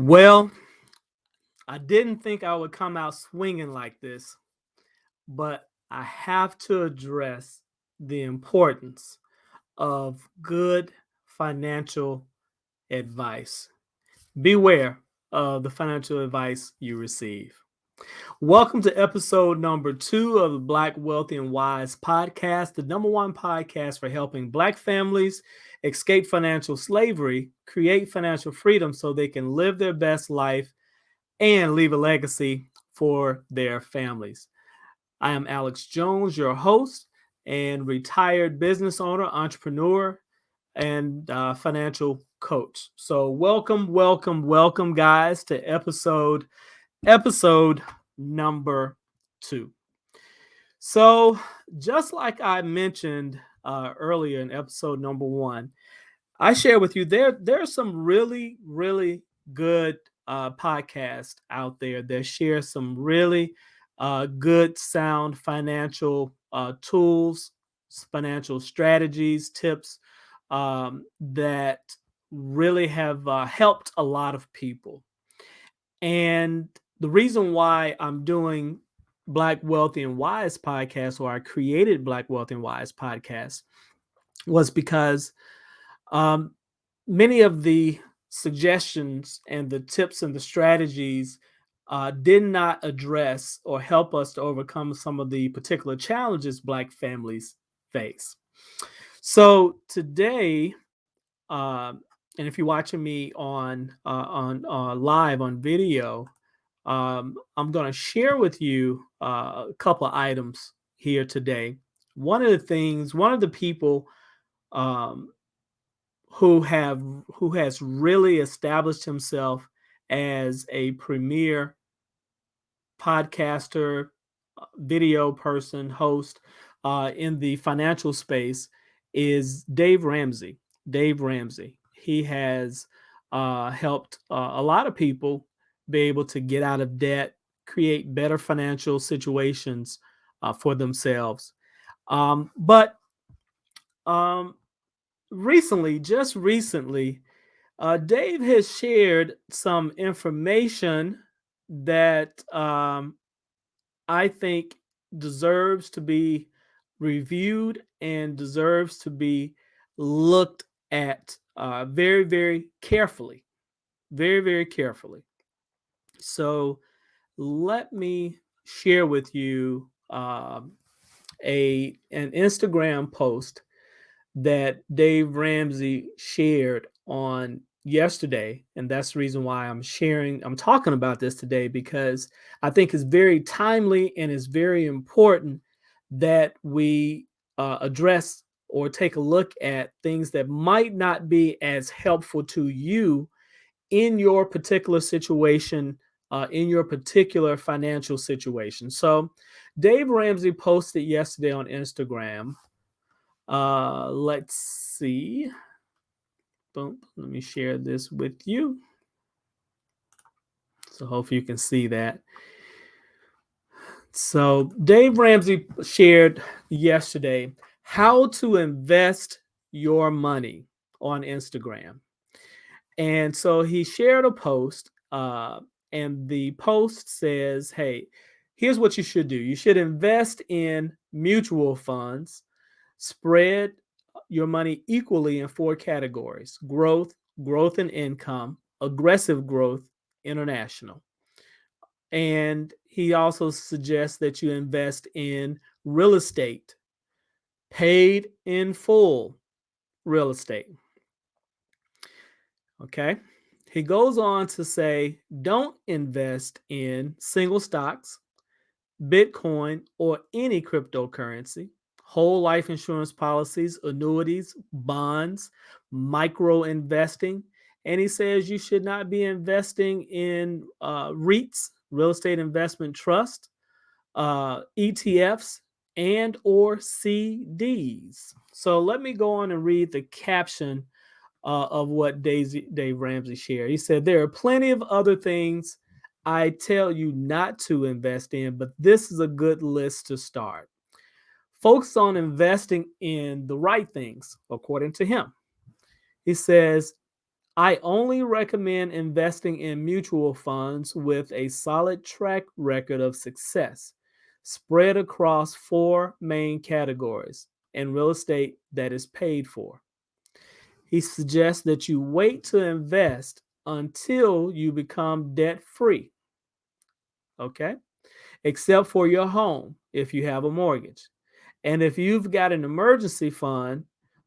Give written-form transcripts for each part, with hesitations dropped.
Well, I didn't think I would come out swinging like this, but I have to address the importance of good financial advice. Beware of the financial advice you receive. Welcome to episode number 2 of the Black Wealthy and Wise podcast, the number one podcast for helping Black families escape financial slavery, create financial freedom so they can live their best life and leave a legacy for their families. I am Alex Jones, your host and retired business owner, entrepreneur, and financial coach. So welcome, guys, to episode number 2. So just like I mentioned earlier in episode number 1, I share with you there are some really good podcasts out there that share some really good, sound financial tools, financial strategies, tips that really have helped a lot of people. And the reason why I'm doing Black Wealthy and Wise podcast, or I created Black Wealthy and Wise podcast, was because um, many of the suggestions and the tips and the strategies did not address or help us to overcome some of the particular challenges Black families face. So today, and if you're watching me on live on video, I'm going to share with you a couple of items here today. One of the people um, who has really established himself as a premier podcaster, video person, host in the financial space is Dave Ramsey. Dave Ramsey. He has helped a lot of people be able to get out of debt, create better financial situations for themselves. But um, just recently, Dave has shared some information that I think deserves to be reviewed and deserves to be looked at very carefully. Very carefully. So let me share with you an Instagram post that Dave Ramsey shared on yesterday. And that's the reason why I'm talking about this today, because I think it's very timely and it's very important that we address or take a look at things that might not be as helpful to you in your particular situation, in your particular financial situation. So, Dave Ramsey posted yesterday on Instagram. Let's see. Boom. Let me share this with you. So hopefully you can see that. So Dave Ramsey shared yesterday how to invest your money on Instagram. And so he shared a post, and the post says, hey, here's what you should do. You should invest in mutual funds, spread your money equally in 4 categories: growth and income, aggressive growth, international. And he also suggests that you invest in real estate, paid in full real estate. Okay. He goes on to say, don't invest in single stocks, Bitcoin, or any cryptocurrency, whole life insurance policies, annuities, bonds, micro investing. And he says you should not be investing in REITs, real estate investment trust, ETFs, and or CDs. So let me go on and read the caption of what Dave Ramsey shared. He said, there are plenty of other things I tell you not to invest in, but this is a good list to start. Focus on investing in the right things, according to him. He says, I only recommend investing in mutual funds with a solid track record of success, spread across four main categories, and real estate that is paid for. He suggests that you wait to invest until you become debt free, okay? Except for your home if you have a mortgage. And if you've got an emergency fund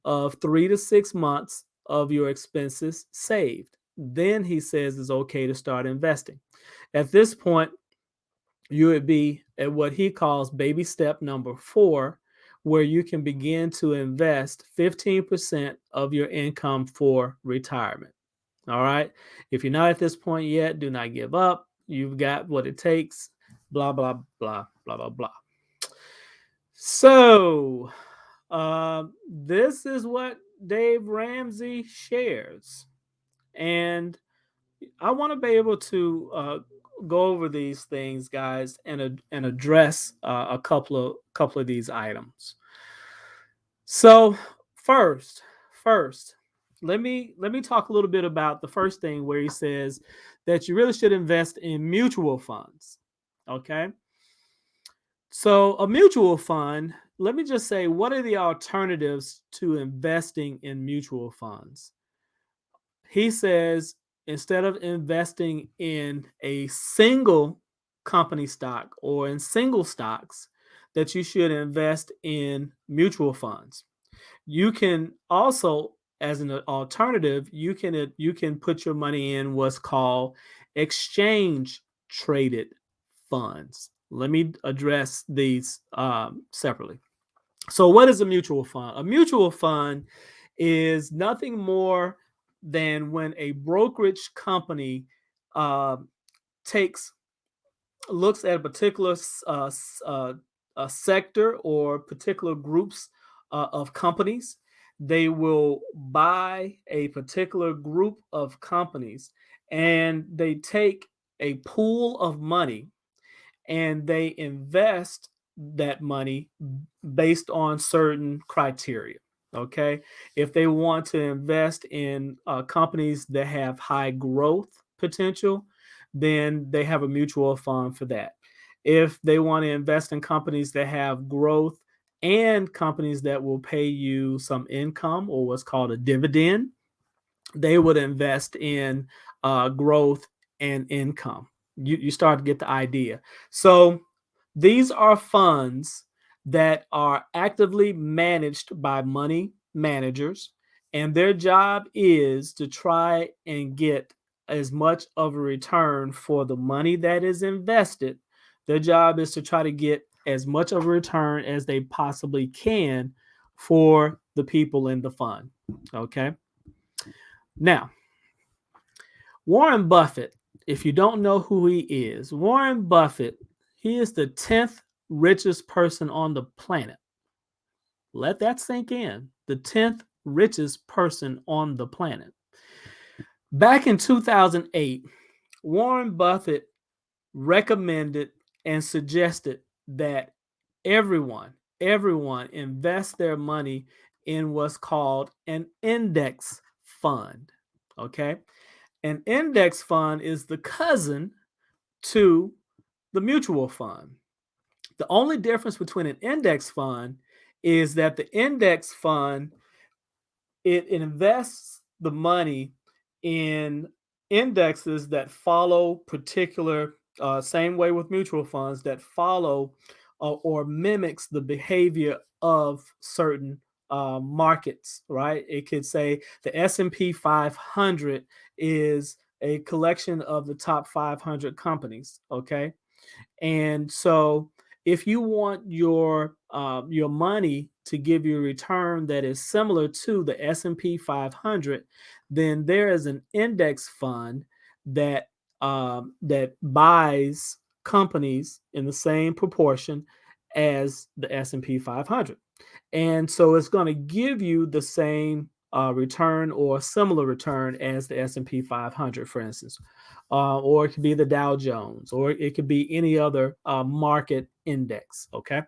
of 3 to 6 months of your expenses saved, then he says it's okay to start investing. At this point, you would be at what he calls baby step number 4, where you can begin to invest 15% of your income for retirement. All right. If you're not at this point yet, do not give up. You've got what it takes. Blah, blah, blah, blah, blah, blah. So, this is what Dave Ramsey shares. And I want to be able to go over these things, guys, and address a couple of these items. So first, let me talk a little bit about the first thing where he says that you really should invest in mutual funds. Okay, so a mutual fund. Let me just say, what are the alternatives to investing in mutual funds? He says instead of investing in a single company stock or in single stocks, that you should invest in mutual funds. You can also, as an alternative, you can put your money in what's called exchange traded funds. Let me address these separately. So, what is a mutual fund? A mutual fund is nothing more than when a brokerage company uh, takes looks at a particular a sector or particular groups of companies. They will buy a particular group of companies, and they take a pool of money and they invest that money based on certain criteria. Okay. If they want to invest in companies that have high growth potential, then they have a mutual fund for that. If they want to invest in companies that have growth and companies that will pay you some income or what's called a dividend, they would invest in growth and income. You start to get the idea. So these are funds that are actively managed by money managers, and their job is to try and get as much of a return for the money that is invested. Their job is to try to get as much of a return as they possibly can for the people in the fund. Okay. Now, Warren Buffett, if you don't know who he is, Warren Buffett, he is the 10th richest person on the planet. Let that sink in. The 10th richest person on the planet. Back in 2008, Warren Buffett recommended and suggested that everyone invest their money in what's called an index fund. Okay? An index fund is the cousin to the mutual fund. The only difference between an index fund is that the index fund, it invests the money in indexes that follow particular same way with mutual funds that follow or mimics the behavior of certain markets, right? It could say the S&P 500 is a collection of the top 500 companies, okay? And so if you want your money to give you a return that is similar to the S&P 500, then there is an index fund that buys companies in the same proportion as the S&P 500. And so it's going to give you the same return or similar return as the S&P 500, for instance, or it could be the Dow Jones, or it could be any other market index. Okay.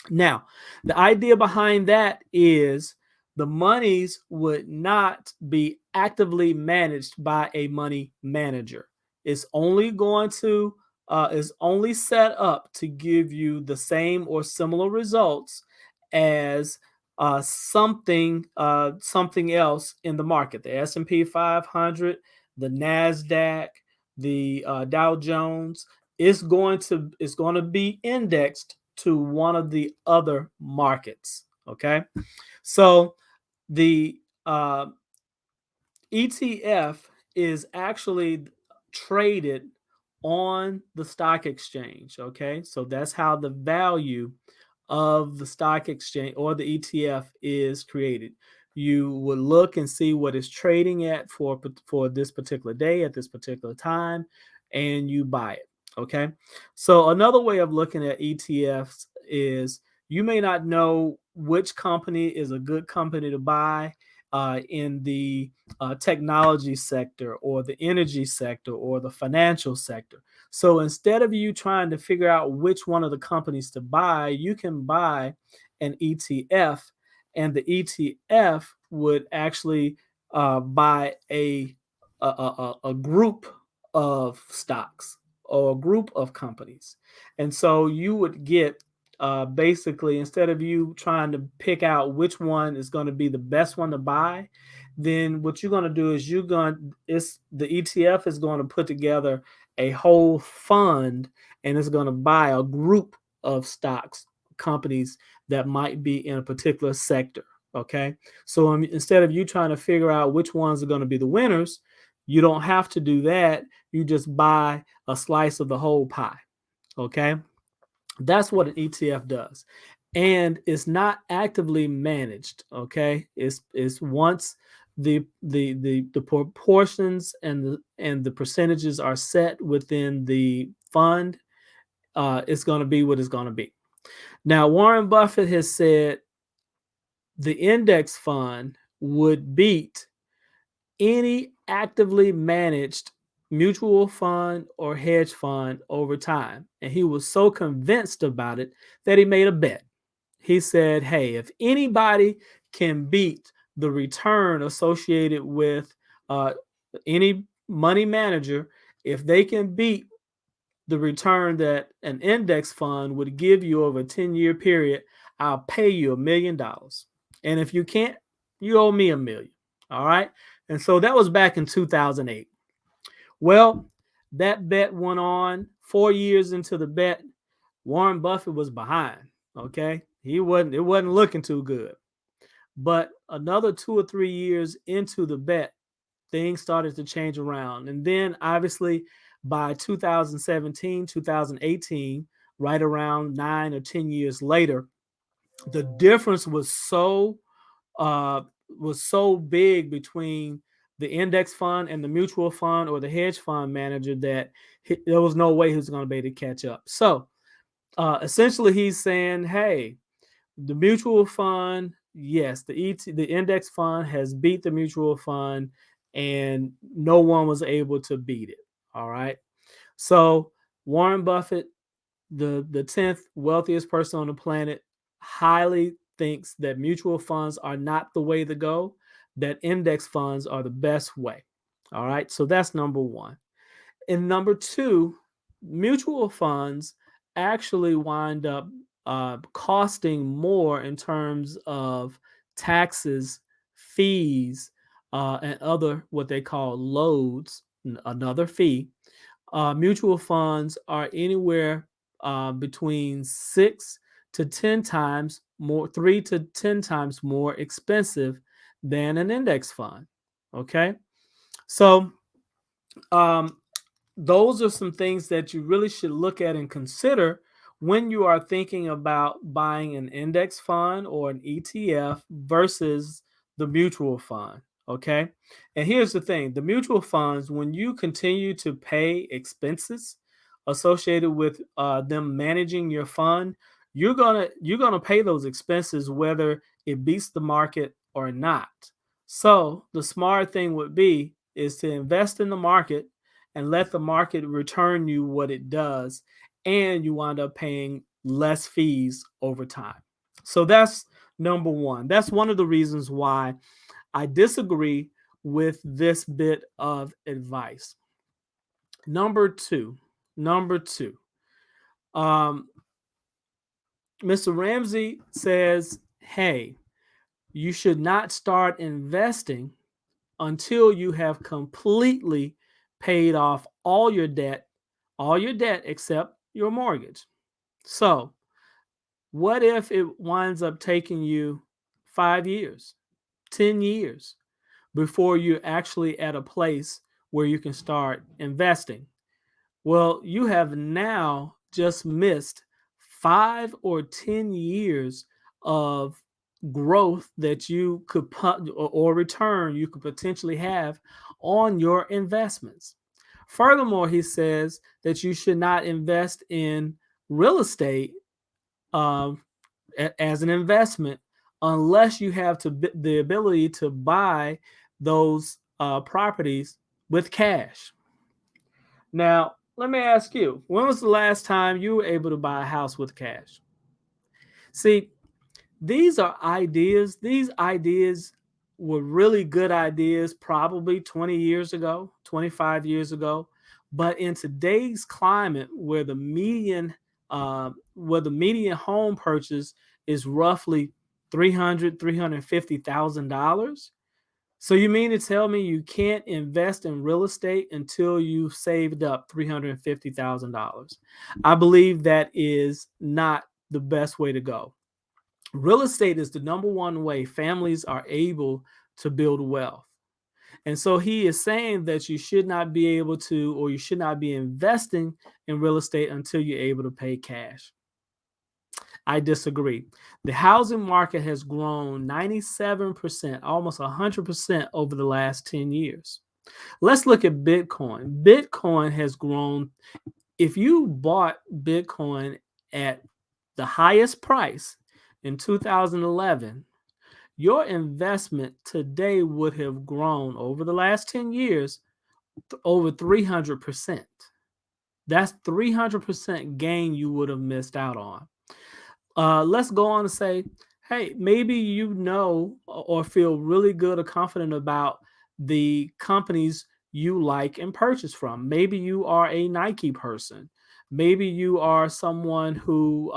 Now, the idea behind that is the monies would not be actively managed by a money manager. It's only going to is only set up to give you the same or similar results as something else in the market. The S&P 500, the Nasdaq, the Dow Jones is going to be indexed to one of the other markets. Okay, so the ETF is actually traded on the stock exchange. Okay, so that's how the value of the stock exchange or the ETF is created. You would look and see what it's trading at for this particular day at this particular time, and you buy it. Okay, so another way of looking at ETFs is you may not know which company is a good company to buy in the technology sector or the energy sector or the financial sector. So instead of you trying to figure out which one of the companies to buy, you can buy an ETF, and the ETF would actually buy a group of stocks or a group of companies. And so you would get basically, instead of you trying to pick out which one is going to be the best one to buy, then what you're going to do is the ETF is going to put together a whole fund, and it's going to buy a group of stocks, companies that might be in a particular sector. Okay. So instead of you trying to figure out which ones are going to be the winners, you don't have to do that. You just buy a slice of the whole pie. Okay. That's what an ETF does. And it's not actively managed. Okay. It's once the proportions and the percentages are set within the fund, it's going to be what it's going to be. Now, Warren Buffett has said the index fund would beat any actively managed mutual fund or hedge fund over time. And he was so convinced about it that he made a bet. He said, hey, if anybody can beat the return associated with uh, any money manager, if they can beat the return that an index fund would give you over a 10-year period, I'll pay you $1 million. And if you can't, you owe me $1 million. All right. And so that was back in 2008. Well, that bet went on 4 years into the bet. Warren Buffett was behind. Okay. It wasn't looking too good. But another 2 or 3 years into the bet, things started to change around. And then obviously by 2017, 2018, right around 9 or 10 years later, the difference uh, was so big between the index fund and the mutual fund or the hedge fund manager that there was no way he was going to be able to catch up. So essentially, he's saying, hey, the mutual fund, yes, the index fund has beat the mutual fund, and no one was able to beat it. All right. So Warren Buffett, the 10th wealthiest person on the planet, highly thinks that mutual funds are not the way to go, that index funds are the best way. All right. So that's number one. And number two, mutual funds actually wind up costing more in terms of taxes, fees, and other what they call loads, another fee. Mutual funds are anywhere between 6 to 10 times more, 3 to 10 times more expensive than an index fund. Okay. So, um, those are some things that you really should look at and consider when you are thinking about buying an index fund or an ETF versus the mutual fund. Okay. And here's the thing, the mutual funds, when you continue to pay expenses associated with them managing your fund, you're gonna pay those expenses whether it beats the market or not. So the smart thing would be is to invest in the market and let the market return you what it does, and you wind up paying less fees over time. So that's number one. That's one of the reasons why I disagree with this bit of advice. Number two, number two. Um, Mr. Ramsey says, hey, you should not start investing until you have completely paid off all your debt except your mortgage. So, what if it winds up taking you 5 years, 10 years before you're actually at a place where you can start investing? Well, you have now just missed 5 or 10 years of growth that you could put or return you could potentially have on your investments. Furthermore, he says that you should not invest in real estate um, as an investment unless you have the ability to buy those properties with cash. Now, let me ask you, when was the last time you were able to buy a house with cash? See, these are ideas. These ideas were really good ideas probably 20 years ago, 25 years ago. But in today's climate where the median home purchase is roughly 350,000 dollars. So you mean to tell me you can't invest in real estate until you've saved up $350,000? I believe that is not the best way to go. Real estate is the number one way families are able to build wealth. And so he is saying that you should not be able to, or you should not be investing in real estate until you're able to pay cash. I disagree. The housing market has grown 97%, almost 100% over the last 10 years. Let's look at Bitcoin. Bitcoin has grown. If you bought Bitcoin at the highest price in 2011, your investment today would have grown over the last 10 years over 300%. That's 300% gain you would have missed out on. Let's go on and say, hey, maybe you know or feel really good or confident about the companies you like and purchase from. Maybe you are a Nike person. Maybe you are someone who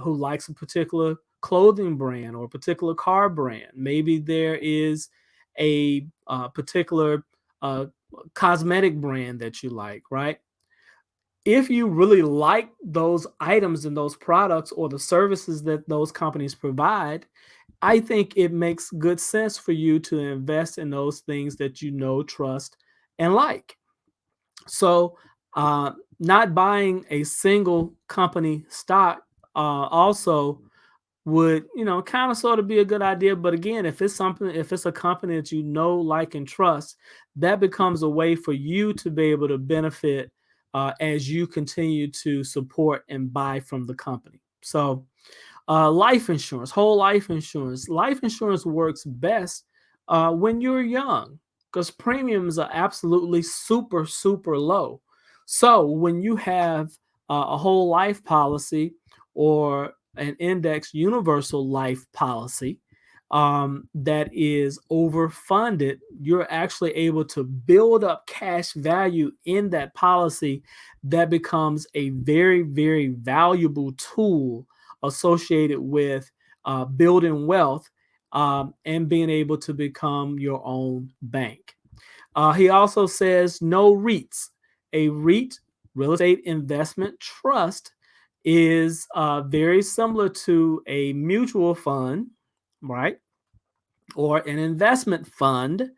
likes a particular clothing brand or a particular car brand. Maybe there is a particular uh, cosmetic brand that you like, right? If you really like those items and those products or the services that those companies provide, I think it makes good sense for you to invest in those things that you know, trust, and like. So, not buying a single company stock also would, kind of sort of be a good idea. But again, if it's a company that you know, like, and trust, that becomes a way for you to be able to benefit as you continue to support and buy from the company. So, life insurance, whole life insurance. Life insurance works best when you're young because premiums are absolutely super, super low. So when you have a whole life policy or an index universal life policy that is overfunded, you're actually able to build up cash value in that policy that becomes a very, very valuable tool associated with building wealth and being able to become your own bank. He also says no REITs. A REIT, real estate investment trust, is very similar to a mutual fund, right? Or an investment fund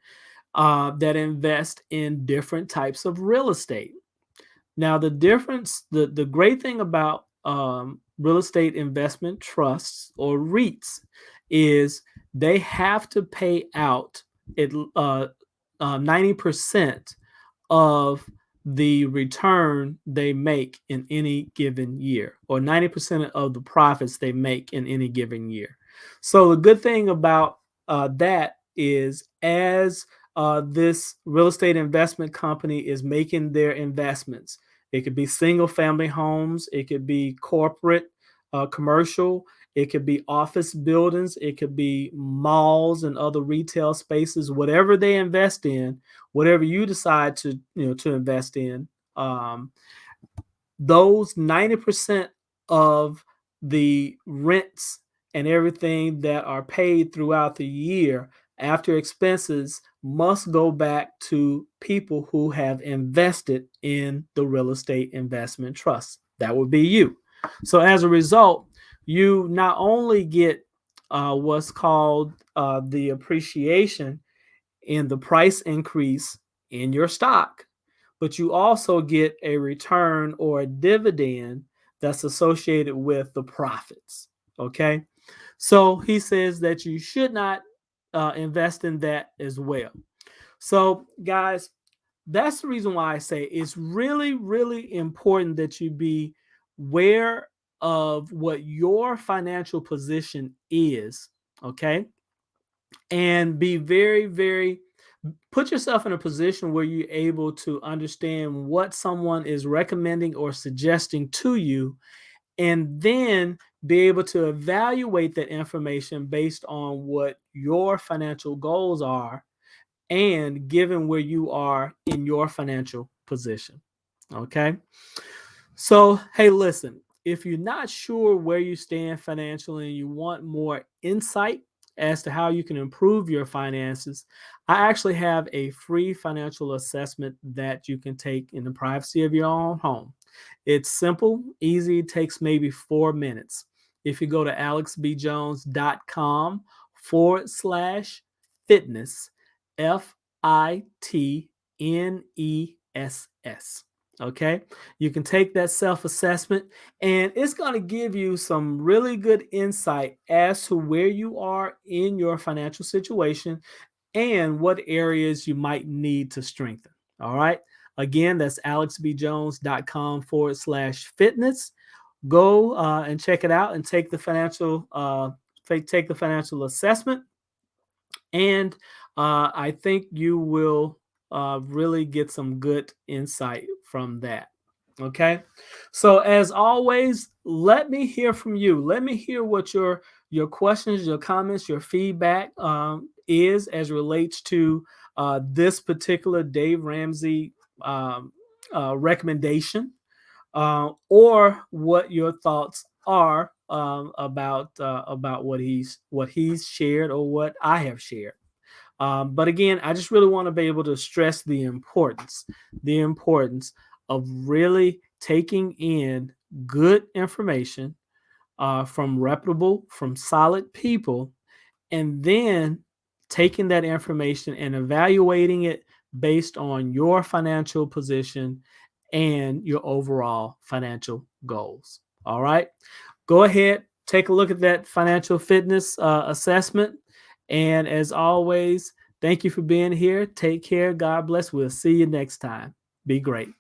that invest in different types of real estate. Now, the great thing about real estate investment trusts or REITs is they have to pay out it 90% of the return they make in any given year, or 90% of the profits they make in any given year. So the good thing about that is as this real estate investment company is making their investments, it could be single family homes, it could be corporate, commercial, It could be office buildings, it could be malls and other retail spaces, whatever they invest in, whatever you decide to, to invest in. Those 90% of the rents and everything that are paid throughout the year after expenses must go back to people who have invested in the real estate investment trust. That would be you. So as a result, you not only get what's called the appreciation in the price increase in your stock, but you also get a return or a dividend that's associated with the profits. Okay. So he says that you should not invest in that as well. So, guys, that's the reason why I say it's really, really important that you be aware of what your financial position is. Okay. And be very, very put yourself in a position where you're able to understand what someone is recommending or suggesting to you, and then be able to evaluate that information based on what your financial goals are and given where you are in your financial position. Okay. So, hey, listen, if you're not sure where you stand financially and you want more insight as to how you can improve your finances, I actually have a free financial assessment that you can take in the privacy of your own home. It's simple, easy, it takes maybe 4 minutes. If you go to alexbjones.com/fitness, FITNESS. Okay. You can take that self assessment and it's going to give you some really good insight as to where you are in your financial situation and what areas you might need to strengthen. All right. Again, that's alexbjones.com/fitness. Go and check it out and take the financial assessment, and I think you will really get some good insight from that. Okay. So as always, let me hear from you. Let me hear what your questions, your comments, your feedback is as relates to this particular Dave Ramsey recommendation, or what your thoughts are about what he's shared or what I have shared. But again, I just really want to be able to stress the importance of really taking in good information from reputable, from solid people, and then taking that information and evaluating it based on your financial position and your overall financial goals. All right. Go ahead, take a look at that financial fitness assessment. And as always, thank you for being here. Take care. God bless. We'll see you next time. Be great.